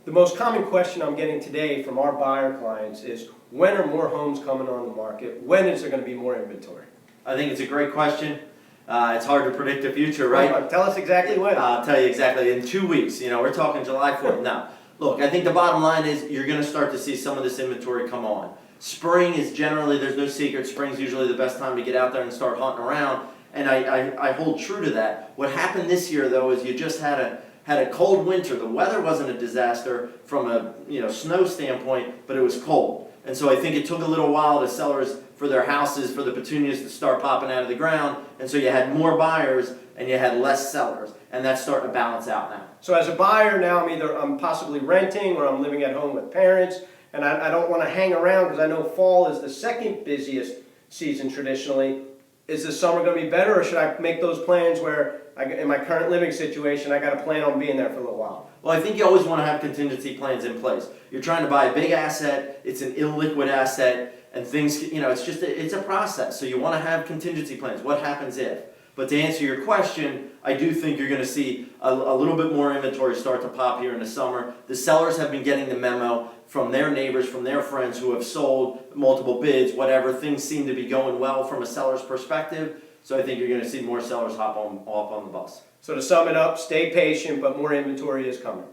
The most common question I'm getting today from our buyer clients is, when are more homes coming on the market? When is there going to be more inventory? I think it's a great question. It's hard to predict the future, right? Tell us exactly when. I'll tell you exactly. In 2 weeks, we're talking July 4th now. Look, I think the bottom line is you're going to start to see some of this inventory come on. Spring is generally, there's no secret, spring's usually the best time to get out there and start hunting around. And I hold true to that. What happened this year, though, is you just had a cold winter. The weather wasn't a disaster from a snow standpoint, but it was cold. And so I think it took a little while to sellers for their houses, for the petunias to start popping out of the ground. And so you had more buyers and you had less sellers. And that's starting to balance out now. So as a buyer now, I'm possibly renting or I'm living at home with parents, and I don't want to hang around because I know fall is the second busiest season traditionally. Is the summer going to be better, or should I make those plans where, in my current living situation, I got to plan on being there for a little while? Well, I think you always want to have contingency plans in place. You're trying to buy a big asset, it's an illiquid asset, and things, it's a process. So you want to have contingency plans. What happens if? But to answer your question, I do think you're going to see a little bit more inventory start to pop here in the summer. The sellers have been getting the memo from their neighbors, from their friends who have sold multiple bids, whatever. Things seem to be going well from a seller's perspective. So I think you're going to see more sellers hop on the bus. So to sum it up, stay patient, but more inventory is coming.